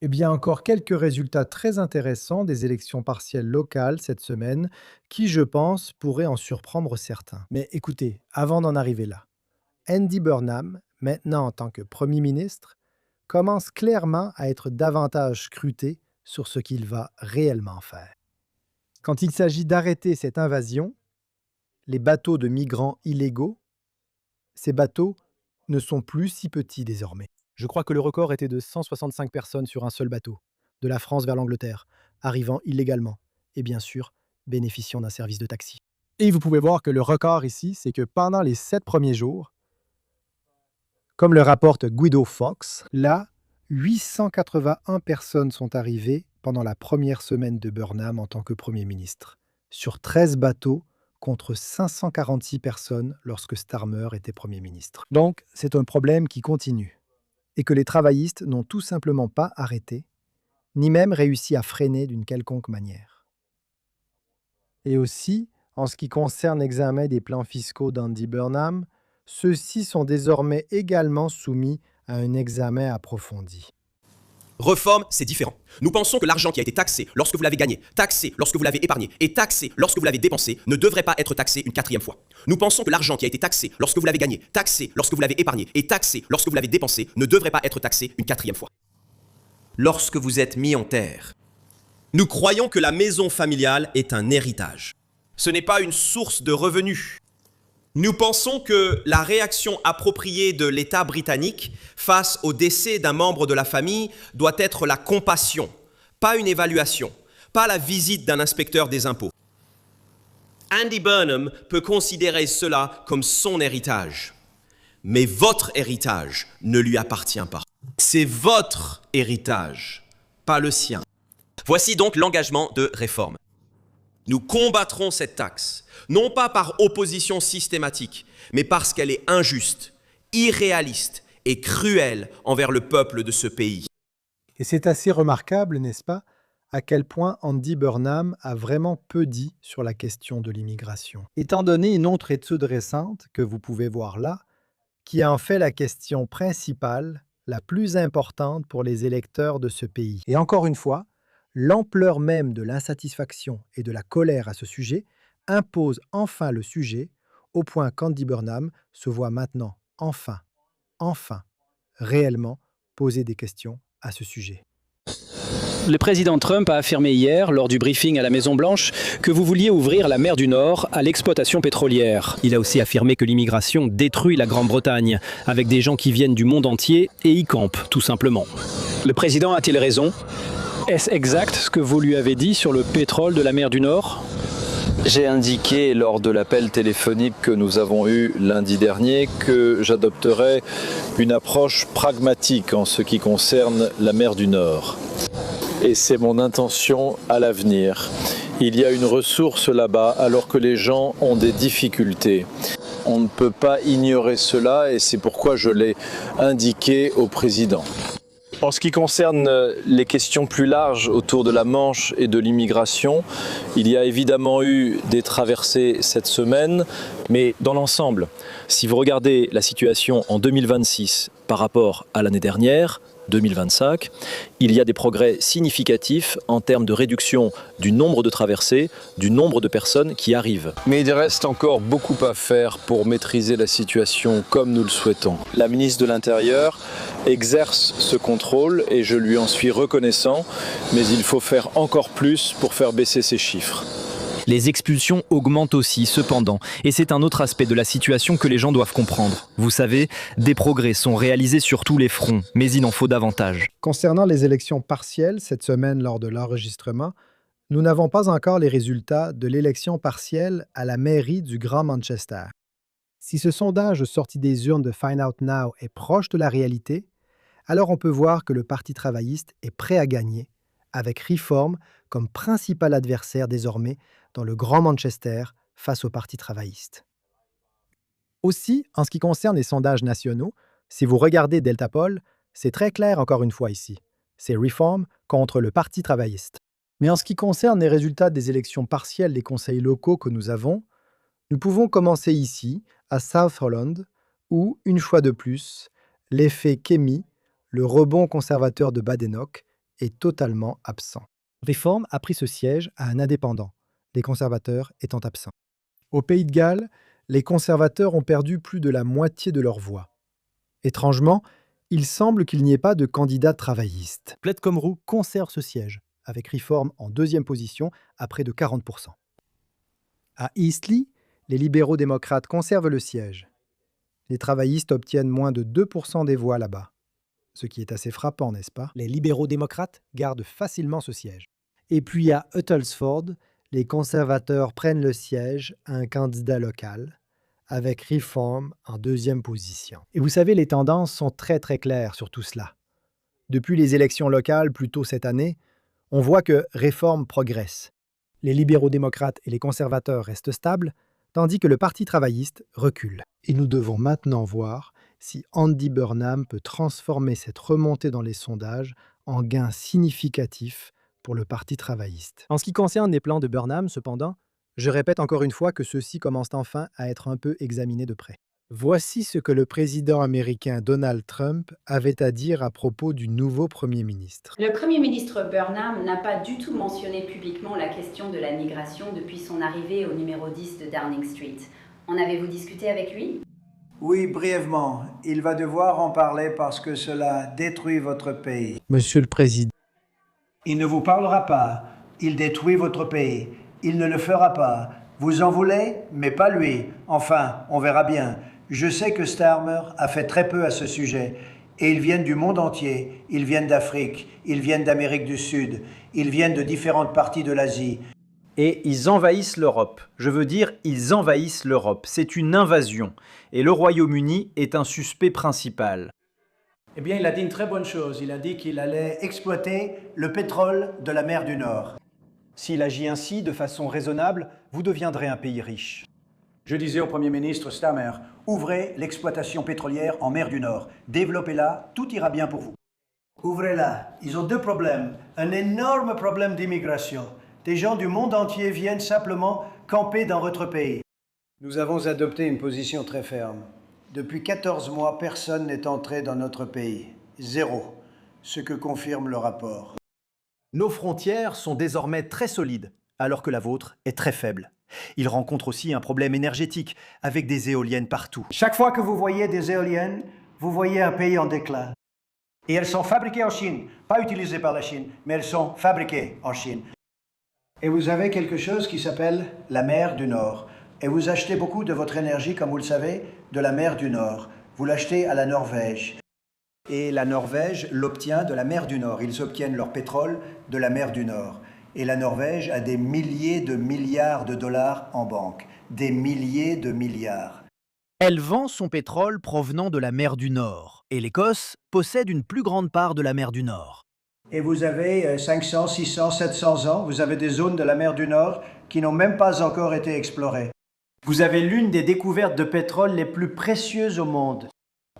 Eh bien, encore quelques résultats très intéressants des élections partielles locales cette semaine qui, je pense, pourraient en surprendre certains. Mais écoutez, avant d'en arriver là, Andy Burnham, maintenant en tant que Premier ministre, commence clairement à être davantage scruté sur ce qu'il va réellement faire. Quand il s'agit d'arrêter cette invasion, les bateaux de migrants illégaux, ces bateaux ne sont plus si petits désormais. Je crois que le record était de 165 personnes sur un seul bateau, de la France vers l'Angleterre, arrivant illégalement, et bien sûr, bénéficiant d'un service de taxi. Et vous pouvez voir que le record ici, c'est que pendant les 7 premiers jours, comme le rapporte Guido Fox, là, 881 personnes sont arrivées pendant la première semaine de Burnham en tant que Premier ministre, sur 13 bateaux contre 546 personnes lorsque Starmer était Premier ministre. Donc, c'est un problème qui continue et que les travaillistes n'ont tout simplement pas arrêté, ni même réussi à freiner d'une quelconque manière. Et aussi, en ce qui concerne l'examen des plans fiscaux d'Andy Burnham, ceux-ci sont désormais également soumis à un examen approfondi. Réforme, c'est différent. Nous pensons que l'argent qui a été taxé lorsque vous l'avez gagné, taxé lorsque vous l'avez épargné et taxé lorsque vous l'avez dépensé ne devrait pas être taxé une quatrième fois. Nous pensons que l'argent qui a été taxé lorsque vous l'avez gagné, taxé lorsque vous l'avez épargné et taxé lorsque vous l'avez dépensé ne devrait pas être taxé une quatrième fois. Lorsque vous êtes mis en terre, nous croyons que la maison familiale est un héritage. Ce n'est pas une source de revenus. Nous pensons que la réaction appropriée de l'État britannique face au décès d'un membre de la famille doit être la compassion, pas une évaluation, pas la visite d'un inspecteur des impôts. Andy Burnham peut considérer cela comme son héritage, mais votre héritage ne lui appartient pas. C'est votre héritage, pas le sien. Voici donc l'engagement de réforme. Nous combattrons cette taxe, non pas par opposition systématique, mais parce qu'elle est injuste, irréaliste et cruelle envers le peuple de ce pays. Et c'est assez remarquable, n'est-ce pas, à quel point Andy Burnham a vraiment peu dit sur la question de l'immigration. Étant donné une autre étude récente que vous pouvez voir là, qui en fait la question principale, la plus importante pour les électeurs de ce pays. Et encore une fois, l'ampleur même de l'insatisfaction et de la colère à ce sujet impose enfin le sujet, au point qu'Andy Burnham se voit maintenant enfin, réellement poser des questions à ce sujet. Le président Trump a affirmé hier, lors du briefing à la Maison-Blanche, que vous vouliez ouvrir la mer du Nord à l'exploitation pétrolière. Il a aussi affirmé que l'immigration détruit la Grande-Bretagne, avec des gens qui viennent du monde entier et y campent, tout simplement. Le président a-t-il raison ? Est-ce exact ce que vous lui avez dit sur le pétrole de la mer du Nord ? J'ai indiqué lors de l'appel téléphonique que nous avons eu lundi dernier que j'adopterais une approche pragmatique en ce qui concerne la mer du Nord. Et c'est mon intention à l'avenir. Il y a une ressource là-bas alors que les gens ont des difficultés. On ne peut pas ignorer cela et c'est pourquoi je l'ai indiqué au président. En ce qui concerne les questions plus larges autour de la Manche et de l'immigration, il y a évidemment eu des traversées cette semaine, mais dans l'ensemble, si vous regardez la situation en 2026 par rapport à l'année dernière, 2025, il y a des progrès significatifs en termes de réduction du nombre de traversées, du nombre de personnes qui arrivent. Mais il reste encore beaucoup à faire pour maîtriser la situation comme nous le souhaitons. La ministre de l'Intérieur exerce ce contrôle et je lui en suis reconnaissant, mais il faut faire encore plus pour faire baisser ces chiffres. Les expulsions augmentent aussi, cependant, et c'est un autre aspect de la situation que les gens doivent comprendre. Vous savez, des progrès sont réalisés sur tous les fronts, mais il en faut davantage. Concernant les élections partielles cette semaine lors de l'enregistrement, nous n'avons pas encore les résultats de l'élection partielle à la mairie du Grand Manchester. Si ce sondage sorti des urnes de Find Out Now est proche de la réalité, alors on peut voir que le Parti travailliste est prêt à gagner, avec Reform comme principal adversaire désormais dans le Grand Manchester face au Parti travailliste. Aussi, en ce qui concerne les sondages nationaux, si vous regardez Delta Poll, c'est très clair encore une fois ici. C'est Reform contre le Parti travailliste. Mais en ce qui concerne les résultats des élections partielles des conseils locaux que nous avons, nous pouvons commencer ici, à South Holland, où, une fois de plus, l'effet Kemi, le rebond conservateur de Badenoch, est totalement absent. Reform a pris ce siège à un indépendant, les conservateurs étant absents. Au Pays de Galles, les conservateurs ont perdu plus de la moitié de leurs voix. Étrangement, il semble qu'il n'y ait pas de candidat travailliste. Plaid Cymru conserve ce siège, avec Reform en deuxième position à près de 40%. À Eastleigh, les libéraux-démocrates conservent le siège. Les travaillistes obtiennent moins de 2% des voix là-bas. Ce qui est assez frappant, n'est-ce pas? Les libéraux-démocrates gardent facilement ce siège. Et puis à Uttlesford, les conservateurs prennent le siège à un candidat local, avec Reform en deuxième position. Et vous savez, les tendances sont très très claires sur tout cela. Depuis les élections locales plus tôt cette année, on voit que Reform progresse. Les libéraux-démocrates et les conservateurs restent stables, tandis que le Parti travailliste recule. Et nous devons maintenant voir si Andy Burnham peut transformer cette remontée dans les sondages en gain significatif pour le Parti travailliste. En ce qui concerne les plans de Burnham, cependant, je répète encore une fois que ceux-ci commencent enfin à être un peu examinés de près. Voici ce que le président américain Donald Trump avait à dire à propos du nouveau Premier ministre. Le Premier ministre Burnham n'a pas du tout mentionné publiquement la question de la migration depuis son arrivée au numéro 10 de Downing Street. En avez-vous discuté avec lui? Oui, brièvement. Il va devoir en parler parce que cela détruit votre pays. Monsieur le Président, Il ne vous parlera pas. Il détruit votre pays. Il ne le fera pas. Vous en voulez, mais pas lui. Enfin, on verra bien. Je sais que Starmer a fait très peu à ce sujet. Et ils viennent du monde entier. Ils viennent d'Afrique. Ils viennent d'Amérique du Sud. Ils viennent de différentes parties de l'Asie. Et ils envahissent l'Europe. Je veux dire, ils envahissent l'Europe. C'est une invasion. Et le Royaume-Uni est un suspect principal. Eh bien, il a dit une très bonne chose. Il a dit qu'il allait exploiter le pétrole de la mer du Nord. S'il agit ainsi, de façon raisonnable, vous deviendrez un pays riche. Je disais au Premier ministre Starmer, ouvrez l'exploitation pétrolière en mer du Nord. Développez-la, tout ira bien pour vous. Ouvrez-la. Ils ont deux problèmes. Un énorme problème d'immigration. Des gens du monde entier viennent simplement camper dans votre pays. Nous avons adopté une position très ferme. Depuis 14 mois, personne n'est entré dans notre pays. Zéro. Ce que confirme le rapport. Nos frontières sont désormais très solides, alors que la vôtre est très faible. Ils rencontrent aussi un problème énergétique, avec des éoliennes partout. Chaque fois que vous voyez des éoliennes, vous voyez un pays en déclin. Et elles sont fabriquées en Chine. Pas utilisées par la Chine, mais elles sont fabriquées en Chine. Et vous avez quelque chose qui s'appelle la mer du Nord. Et vous achetez beaucoup de votre énergie, comme vous le savez, de la mer du Nord. Vous l'achetez à la Norvège. Et la Norvège l'obtient de la mer du Nord. Ils obtiennent leur pétrole de la mer du Nord. Et la Norvège a des milliers de milliards de dollars en banque. Des milliers de milliards. Elle vend son pétrole provenant de la mer du Nord. Et l'Écosse possède une plus grande part de la mer du Nord. Et vous avez 500, 600, 700 ans, vous avez des zones de la mer du Nord qui n'ont même pas encore été explorées. Vous avez l'une des découvertes de pétrole les plus précieuses au monde.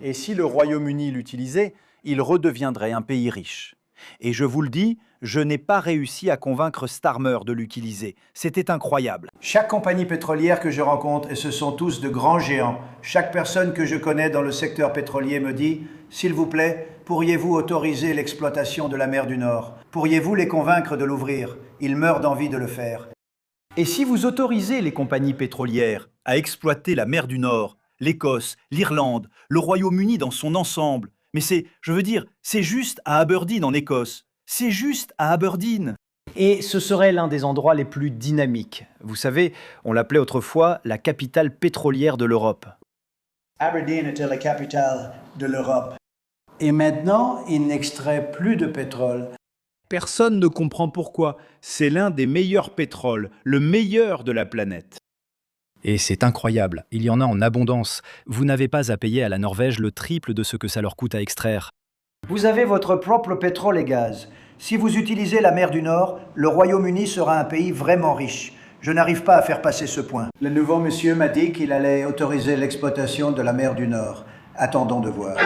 Et si le Royaume-Uni l'utilisait, il redeviendrait un pays riche. Et je vous le dis, je n'ai pas réussi à convaincre Starmer de l'utiliser. C'était incroyable. Chaque compagnie pétrolière que je rencontre, et ce sont tous de grands géants, chaque personne que je connais dans le secteur pétrolier me dit « S'il vous plaît, pourriez-vous autoriser l'exploitation de la mer du Nord? Pourriez-vous les convaincre de l'ouvrir? Ils meurent d'envie de le faire. » Et si vous autorisez les compagnies pétrolières à exploiter la mer du Nord, l'Écosse, l'Irlande, le Royaume-Uni dans son ensemble, mais c'est juste à Aberdeen en Écosse. C'est juste à Aberdeen. Et ce serait l'un des endroits les plus dynamiques. Vous savez, on l'appelait autrefois la capitale pétrolière de l'Europe. Aberdeen était la capitale de l'Europe. Et maintenant, ils n'extraient plus de pétrole. Personne ne comprend pourquoi. C'est l'un des meilleurs pétroles, le meilleur de la planète. Et c'est incroyable, il y en a en abondance. Vous n'avez pas à payer à la Norvège le triple de ce que ça leur coûte à extraire. Vous avez votre propre pétrole et gaz. Si vous utilisez la mer du Nord, le Royaume-Uni sera un pays vraiment riche. Je n'arrive pas à faire passer ce point. Le nouveau monsieur m'a dit qu'il allait autoriser l'exploitation de la mer du Nord. Attendons de voir.